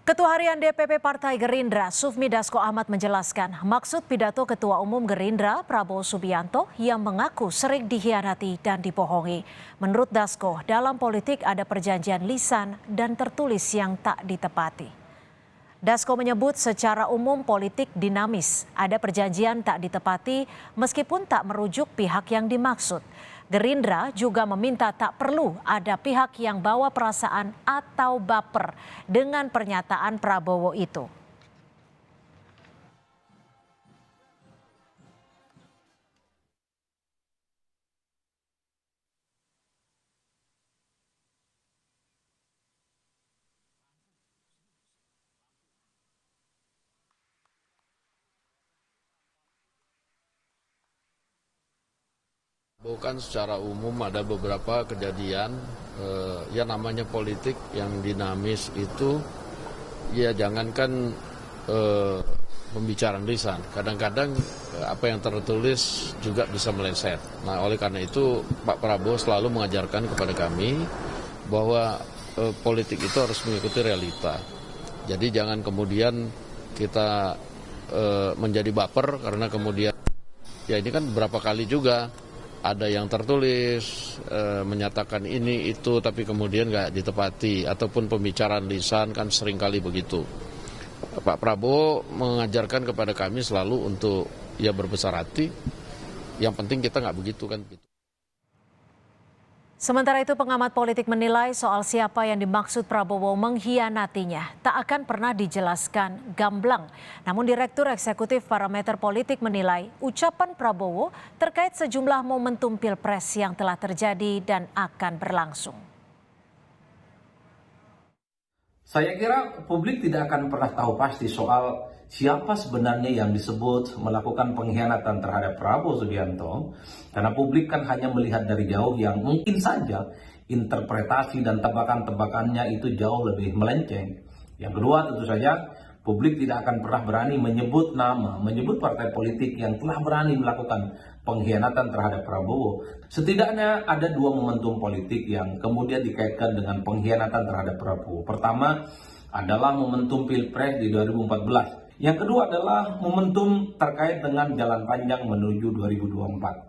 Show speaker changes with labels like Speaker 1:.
Speaker 1: Ketua Harian DPP Partai Gerindra, Sufmi Dasko Ahmad menjelaskan maksud pidato Ketua Umum Gerindra, Prabowo Subianto, yang mengaku sering dikhianati dan dibohongi. Menurut Dasko, dalam politik ada perjanjian lisan dan tertulis yang tak ditepati. Dasko menyebut secara umum politik dinamis, ada perjanjian tak ditepati meskipun tak merujuk pihak yang dimaksud. Gerindra juga meminta tak perlu ada pihak yang bawa perasaan atau baper dengan pernyataan Prabowo itu.
Speaker 2: Bukan secara umum ada beberapa kejadian ya namanya politik yang dinamis itu ya jangankan pembicaraan lisan, kadang-kadang apa yang tertulis juga bisa meleset. Nah oleh karena itu Pak Prabowo selalu mengajarkan kepada kami bahwa politik itu harus mengikuti realita. Jadi jangan kemudian kita menjadi baper karena kemudian ya ini kan beberapa kali juga ada yang tertulis menyatakan ini itu tapi kemudian nggak ditepati ataupun pembicaraan lisan kan seringkali begitu. Pak Prabowo mengajarkan kepada kami selalu untuk ya berbesar hati. Yang penting kita nggak begitu kan.
Speaker 1: Sementara itu pengamat politik menilai soal siapa yang dimaksud Prabowo mengkhianatinya tak akan pernah dijelaskan gamblang. Namun Direktur Eksekutif Parameter Politik menilai ucapan Prabowo terkait sejumlah momentum Pilpres yang telah terjadi dan akan berlangsung.
Speaker 3: Saya kira publik tidak akan pernah tahu pasti soal siapa sebenarnya yang disebut melakukan pengkhianatan terhadap Prabowo Subianto, karena publik kan hanya melihat dari jauh yang mungkin saja interpretasi dan tebakan-tebakannya itu jauh lebih melenceng. Yang kedua tentu saja publik tidak akan pernah berani menyebut nama, menyebut partai politik yang telah berani melakukan pengkhianatan terhadap Prabowo. Setidaknya ada dua momentum politik yang kemudian dikaitkan dengan pengkhianatan terhadap Prabowo. Pertama adalah momentum Pilpres di 2014. Yang kedua adalah momentum terkait dengan jalan panjang menuju 2024.